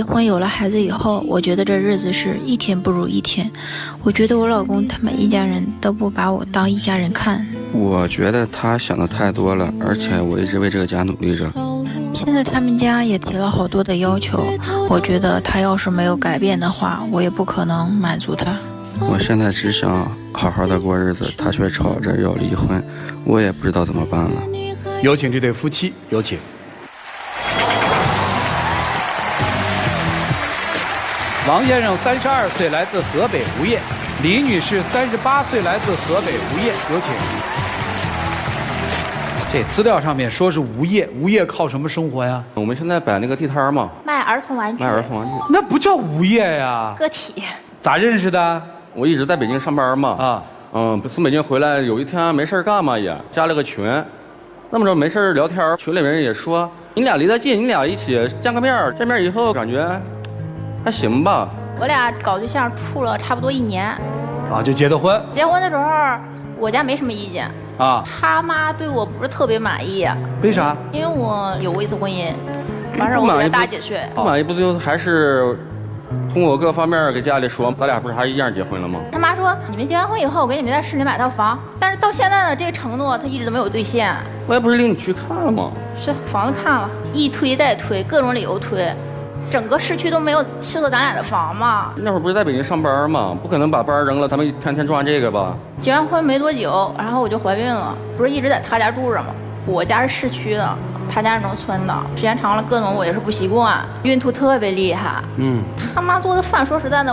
结婚有了孩子以后，我觉得这日子是一天不如一天。我觉得我老公他们一家人都不把我当一家人看。我觉得他想的太多了，而且我一直为这个家努力着。现在他们家也提了好多的要求，我觉得他要是没有改变的话，我也不可能满足他。我现在只想好好的过日子，他却吵着要离婚，我也不知道怎么办了。有请这对夫妻，有请。王先生32岁，来自河北吴业；李女士38岁，来自河北吴业。有请。这资料上面说是无业，无业靠什么生活呀？我们现在摆那个地摊嘛，卖儿童玩具。卖儿童玩具。那不叫无业呀？个体。咋认识的？我一直在北京上班嘛。从北京回来，有一天没事干嘛也加了个群，那么着没事聊天，群里面也说你俩离得近，你俩一起见个面，见面以后感觉还行吧。我俩搞对象处了差不多1年，啊，就结的婚。结婚的时候我家没什么意见啊，他妈对我不是特别满意。为啥？因为我有过一次婚姻，完事我比他大几岁。不满意不就还是通过各方面给家里说，咱俩不是还一样结婚了吗？他妈说你们结完婚以后，我给你们在市里买套房，但是到现在呢，这个承诺他一直都没有兑现。我也不是领你去看吗？是房子看了，一推再推，各种理由推。整个市区都没有适合咱俩的房嘛。那会儿不是在北京上班吗？不可能把班扔了，咱们天天赚这个吧？结完婚没多久，然后我就怀孕了，不是一直在他家住着吗？我家是市区的，他家是农村的，时间长了各种我也是不习惯，孕吐特别厉害。他妈做的饭，说实在的，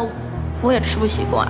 我也吃不习惯。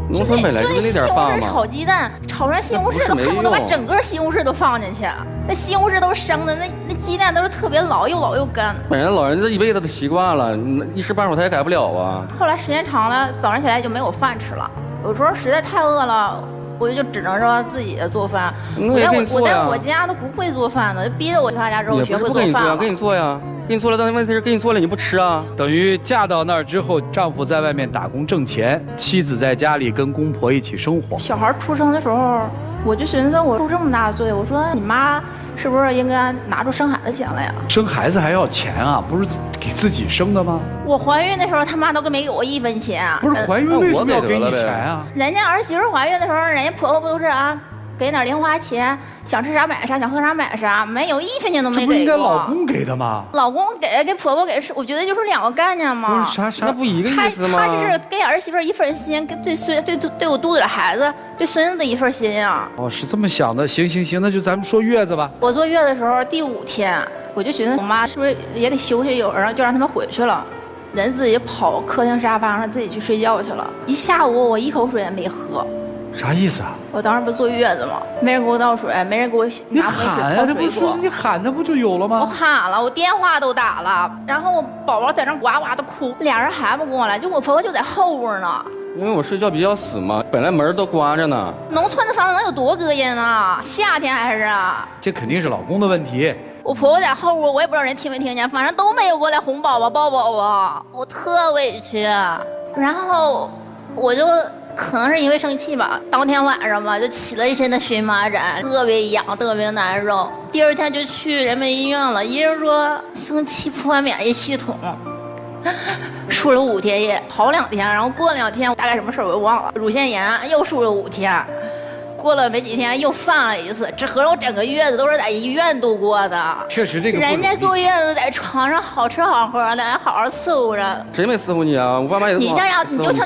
农村本来就那点饭嘛。炒鸡蛋，炒出来西红柿都恨不得把整个西红柿都放进去。那西红柿都是生的，那鸡蛋都是特别老又干。本来老人家一辈子都习惯了，一时半会儿他也改不了啊。后来时间长了，早上起来就没有饭吃了。有时候实在太饿了，我就只能说自己做饭。我在我家都不会做饭的，逼着我去他家之后学会做饭了。给你做呀，给你做了，但问题是给你做了你不吃啊。等于嫁到那儿之后，丈夫在外面打工挣钱，妻子在家里跟公婆一起生活。小孩出生的时候，我就寻思我都这么大岁，我说你妈是不是应该拿出生孩子钱来呀？生孩子还要钱啊？不是给自己生的吗？我怀孕的时候，他妈都没给我1分钱。不是怀孕为什么要给你钱啊？人家儿媳妇怀孕的时候，人家婆婆不都是给点零花钱，想吃啥买啥，想喝啥买啥，没有1分钱都没给过。这不应该老公给的吗？老公给婆婆给，我觉得就是2个概念嘛。不是啥，那不一个意思吗？他就是给儿媳妇1份心，对我肚子里孩子，对孙子的1份心呀。哦，是这么想的。行，那就咱们说月子吧。我坐月子的时候第5天，我就寻思我妈是不是也得休息一会儿，就让他们回去了。人自己跑客厅沙发上自己去睡觉去了。一下午我1口水也没喝。啥意思啊？我当时不是坐月子吗？没人给我倒水，没人给我拿温水泡水果。你喊他不就有了吗？我喊了，我电话都打了，然后我宝宝在那呱呱的哭，俩人还不过来，就我婆婆就在后边呢。因为我睡觉比较死嘛，本来门都关着呢。农村的房子能有多隔音啊？夏天还是啊？这肯定是老公的问题。我婆婆在后边，我也不知道人听没听见，反正都没有过来哄宝宝抱宝宝，我特委屈。然后我就可能是因为生气吧，当天晚上吧就起了一身的荨麻疹，特别痒，特别难受。第2天就去人民医院了，医生说生气破坏免疫系统，输了5天液，好2天，然后过2天大概什么事我忘了，乳腺炎又输了5天。过了没几天又犯了一次，这合着我整个月子都是在医院度过的。确实这个人家坐月子在床上好吃好喝的，好好伺候着。谁没伺候你啊？我爸妈也。你像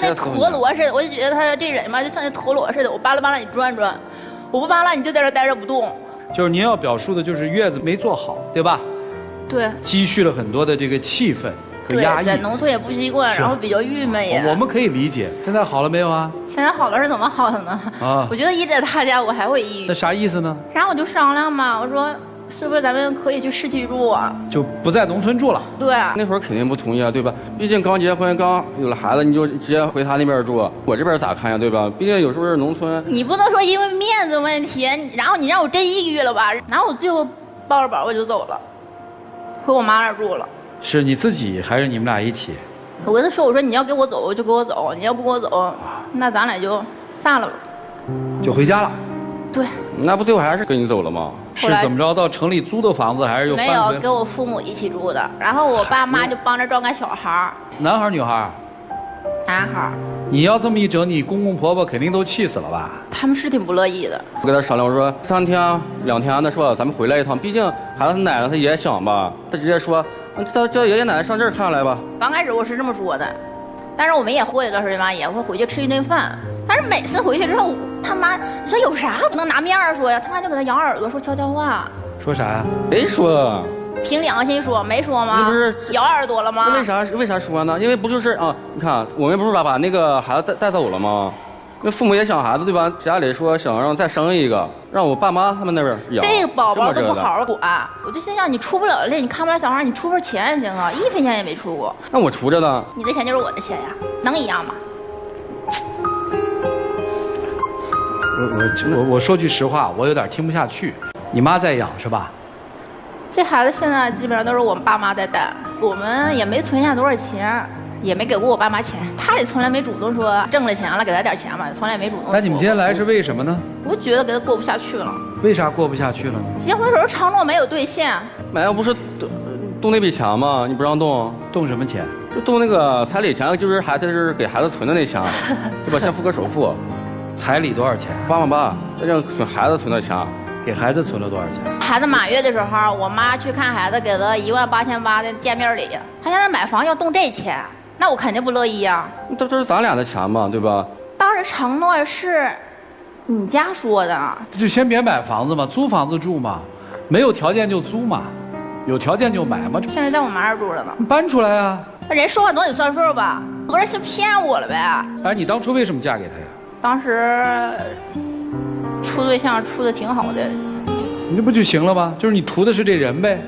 那陀螺似的，我就觉得他这人嘛，就像那陀螺似的，我扒拉扒拉你转转，我不扒拉你就在这待着不动。就是您要表述的就是月子没做好，对吧？对。积蓄了很多的这个气氛。对，在农村也不习惯，然后比较郁闷也。我们可以理解。现在好了没有啊？现在好了是怎么好的呢？我觉得一直在他家我还会抑郁。那啥意思呢？然后我就商量嘛，我说是不是咱们可以去市区住啊？就不在农村住了。对。那会儿肯定不同意啊，对吧？毕竟刚结婚，刚有了孩子，你就直接回他那边住，我这边咋看呀，对吧？毕竟有时候是农村。你不能说因为面子问题，然后你让我真抑郁了吧？然后我最后抱着宝我就走了，回我妈那儿住了。是你自己还是你们俩一起？我跟他说，我说你要跟我走就跟我走，你要不跟我走，那咱俩就散了吧，就回家了。对。那不最后还是跟你走了吗？是怎么着？到城里租的房子还是又搬没回有给我父母一起住的，然后我爸妈就帮着照看小孩儿。男孩女孩？男孩儿。你要这么一整，你公公婆婆肯定都气死了吧？他们是挺不乐意的。我跟他商量，我说3天2天的是吧？咱们回来一趟，毕竟孩子他奶奶他也想吧。他直接说，叫爷爷奶奶上这儿看来吧。刚开始我是这么说的，但是我们也过一段时间吧，也会回去吃一顿饭。但是每次回去之后，他妈，你说有啥不能拿面说呀？他妈就给他咬耳朵说悄悄话。说啥呀？谁说？凭良心说，没说吗？那不是咬耳朵了吗？那为啥说呢？因为不就是啊？你看，我们不是把那个孩子带走了吗？那父母也想孩子对吧？家里说想让再生一个，让我爸妈他们那边养。这个宝宝都不好好管，我就心想你出不了力，你看不了小孩，你出份钱也行啊，1分钱也没出过。那我出着呢。你的钱就是我的钱呀，能一样吗？我说句实话，我有点听不下去。你妈在养是吧？这孩子现在基本上都是我们爸妈在带，我们也没存下多少钱，也没给过我爸妈钱，他也从来没主动说挣了钱了给他点钱嘛，从来没主动。那你们今天来是为什么呢？我觉得给他过不下去了。为啥过不下去了呢？结婚时候承诺没有兑现。买要不是动那笔钱吗？你不让动？动什么钱？就动那个彩礼钱，就是是给孩子存的那钱，对吧？先付个首付。彩礼多少钱？8万8，这样给孩子存的钱。给孩子存了多少钱？孩子满月的时候，我妈去看孩子，给了18800的见面礼。他现在买房要动这钱，那我肯定不乐意啊。这是咱俩的钱嘛，对吧？当时承诺是你家说的。就先别买房子嘛，租房子住嘛，没有条件就租嘛，有条件就买嘛。现在在我妈这儿住着呢。搬出来啊！人说话总得算数吧？合着是骗我了呗？哎，你当初为什么嫁给他呀？当时处对象处的挺好的。你这不就行了吗？就是你图的是这人呗。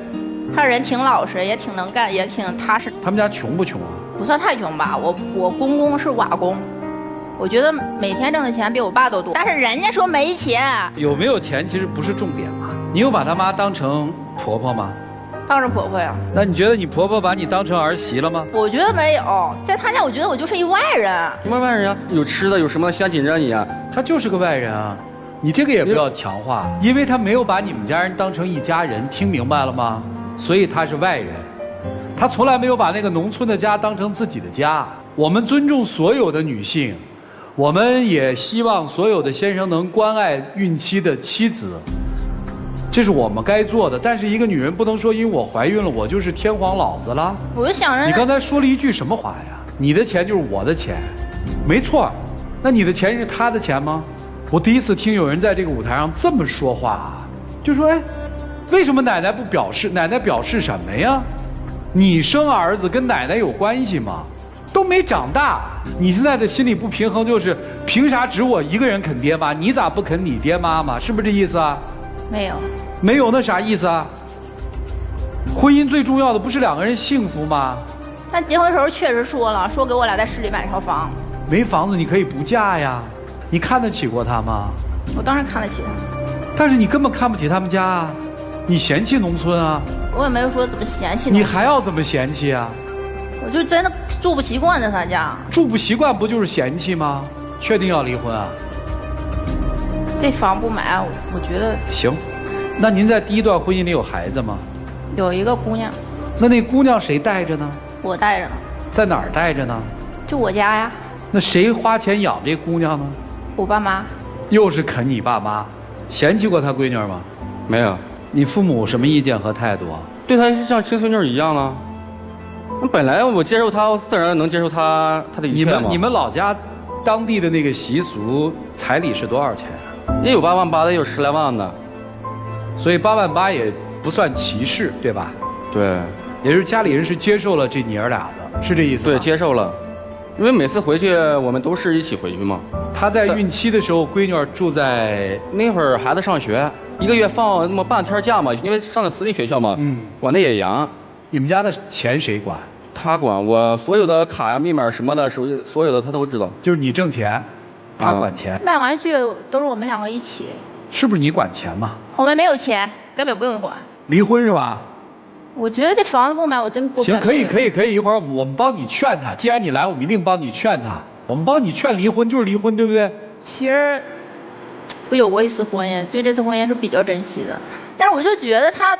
他人挺老实，也挺能干，也挺踏实。他们家穷不穷啊？不算太穷吧，我公公是瓦工，我觉得每天挣的钱比我爸都多。但是人家说没钱，有没有钱其实不是重点嘛。你有把他妈当成婆婆吗？当着婆婆呀。那你觉得你婆婆把你当成儿媳了吗？我觉得没有，在他家我觉得我就是一外人。什么外人呀？有吃的有什么先紧着你啊？他就是个外人啊。你这个也不要强化，因为他没有把你们家人当成一家人，听明白了吗？所以他是外人，他从来没有把那个农村的家当成自己的家。我们尊重所有的女性，我们也希望所有的先生能关爱孕期的妻子，这是我们该做的。但是一个女人不能说因为我怀孕了，我就是天皇老子了。我就想着你刚才说了一句什么话呀？你的钱就是我的钱，没错。那你的钱是他的钱吗？我第一次听有人在这个舞台上这么说话，就说哎，为什么奶奶不表示？奶奶表示什么呀？你生儿子跟奶奶有关系吗？都没长大，你现在的心理不平衡就是凭啥只我一个人啃爹妈？你咋不啃你爹妈吗？是不是这意思啊？没有，没有那啥意思啊？婚姻最重要的不是两个人幸福吗？但结婚时候确实说了，说给我俩在市里买套房。没房子你可以不嫁呀。你看得起过他吗？我当然看得起他，但是你根本看不起他们家啊！你嫌弃农村啊？我也没有说怎么嫌弃你还要怎么嫌弃啊？我就真的住不习惯在他家。住不习惯不就是嫌弃吗？确定要离婚啊？这房不买，我觉得行。那您在第一段婚姻里有孩子吗？有一个姑娘。那姑娘谁带着呢？我带着呢。在哪儿带着呢？就我家呀。那谁花钱养这姑娘呢？我爸妈。又是啃你爸妈，嫌弃过他闺女吗？没有。你父母什么意见和态度啊？对他像亲孙女一样啊。那本来我接受他，我自然能接受他的一切嘛。你们老家当地的那个习俗，彩礼是多少钱啊？也有8万8的，也有10来万的。所以8万8也不算歧视，对吧？对。也就是家里人是接受了这你儿俩的，是这意思吧？对，接受了。因为每次回去我们都是一起回去嘛。他在孕期的时候，闺女住在那会儿孩子上学，1个月放那么半天假嘛，因为上的私立学校嘛，管得也严。你们家的钱谁管？他管，我所有的卡呀、密码什么的，所有的他都知道。就是你挣钱，他管钱。卖玩具都是我们2个一起。是不是你管钱嘛？我们没有钱，根本不用管。离婚是吧？我觉得这房子不买，我真过不下去。行，可以，一会儿我们帮你劝他。既然你来，我们一定帮你劝他。我们帮你劝离婚就是离婚，对不对？其实我有过一次婚姻，对这次婚姻是比较珍惜的。但是我就觉得他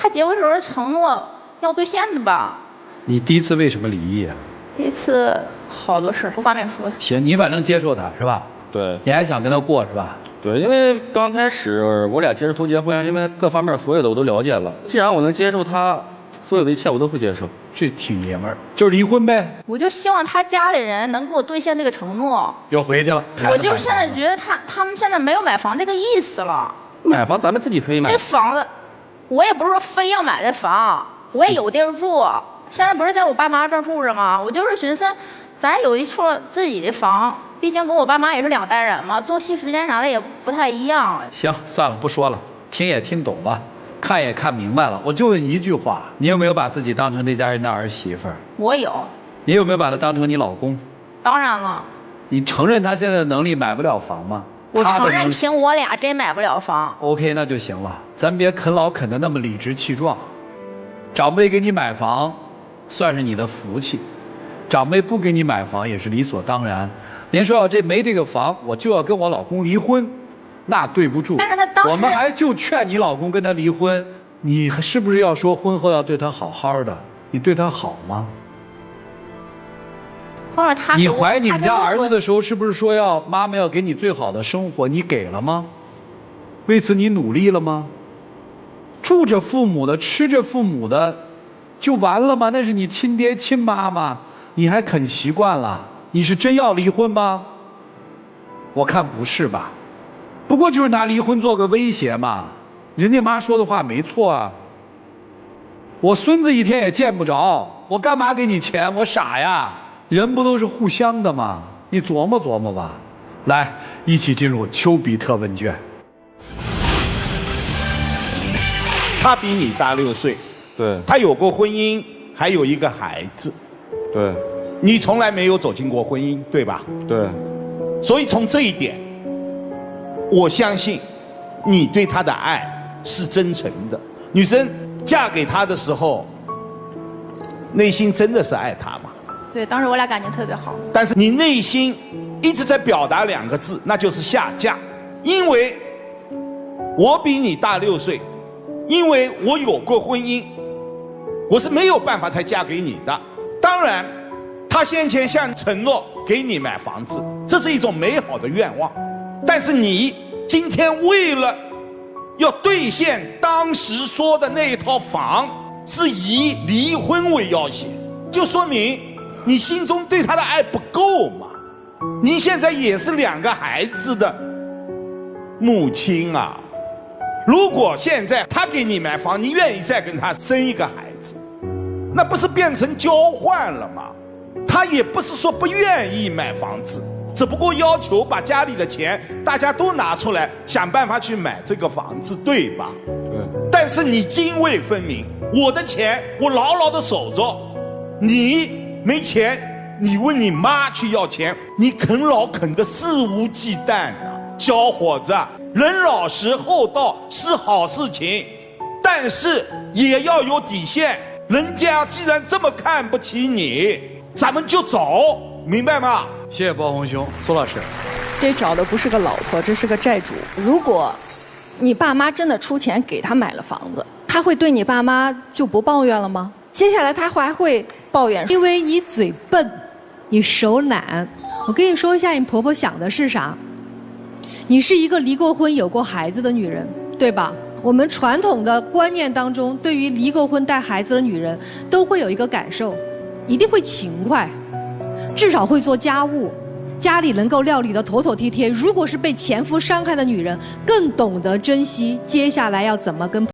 结婚时候的承诺要兑现的吧。你第一次为什么离异啊？第一次好多事不方便说。行，你反正接受他是吧？对。你还想跟他过是吧？对，因为刚开始我俩接触结婚，因为各方面所有的我都了解了。既然我能接受他，所有的一切我都会接受。这挺爷们儿，就是离婚呗。我就希望他家里人能给我兑现这个承诺。又回去了。我就现在觉得他们现在没有买房这个意思了。买房咱们自己可以买。这房子，我也不是说非要买这房，我也有地儿住。现在不是在我爸妈这儿住着吗？我就是寻思，咱有一处自己的房，毕竟跟我爸妈也是2代人嘛，作息时间啥的也不太一样。行，算了，不说了，听也听懂了，看也看明白了。我就问一句话，你有没有把自己当成这家人的儿媳妇儿？我有。你有没有把他当成你老公？当然了。你承认他现在的能力买不了房吗？我承认凭我俩真买不了房。OK， 那就行了，咱别啃老啃得那么理直气壮。长辈给你买房，算是你的福气；长辈不给你买房也是理所当然。您说这没这个房，我就要跟我老公离婚，那对不住。但是他当时我们还就劝你老公跟他离婚，你是不是要说婚后要对他好好的？你对他好吗？或者他你怀你们家儿子的时候，是不是说妈妈要给你最好的生活？你给了吗？为此你努力了吗？住着父母的，吃着父母的，就完了吗？那是你亲爹亲妈妈，你还啃习惯了？你是真要离婚吗？我看不是吧，不过就是拿离婚做个威胁嘛。人家妈说的话没错啊。我孙子一天也见不着，我干嘛给你钱？我傻呀。人不都是互相的吗？你琢磨琢磨吧。来，一起进入丘比特问卷。他比你大6岁，对，他有过婚姻，还有一个孩子，对，你从来没有走进过婚姻，对吧？对，所以从这一点，我相信你对他的爱是真诚的。女生嫁给他的时候，内心真的是爱他吗？对，当时我俩感情特别好。但是你内心一直在表达2个字，那就是下嫁。因为我比你大6岁，因为我有过婚姻，我是没有办法才嫁给你的。当然，他先前向承诺给你买房子，这是一种美好的愿望。但是你今天为了要兑现当时说的那一套房，是以离婚为要挟，就说明你心中对他的爱不够嘛。你现在也是2个孩子的母亲啊。如果现在他给你买房，你愿意再跟他生一个孩子，那不是变成交换了吗？他也不是说不愿意买房子，只不过要求把家里的钱大家都拿出来，想办法去买这个房子，对吧？对。但是你泾渭分明，我的钱我牢牢的守着，你没钱，你问你妈去要钱，你啃老啃得肆无忌惮啊。小伙子，人老实厚道是好事情，但是也要有底线。人家既然这么看不起你，咱们就走，明白吗？谢谢包红兄。苏老师，这找的不是个老婆，这是个债主。如果你爸妈真的出钱给他买了房子，他会对你爸妈就不抱怨了吗？接下来他还会抱怨，因为你嘴笨，你手懒。我跟你说一下，你婆婆想的是啥？你是一个离过婚、有过孩子的女人，对吧？我们传统的观念当中，对于离过婚带孩子的女人，都会有一个感受，一定会勤快，至少会做家务，家里能够料理得妥妥帖帖。如果是被前夫伤害的女人，更懂得珍惜接下来要怎么跟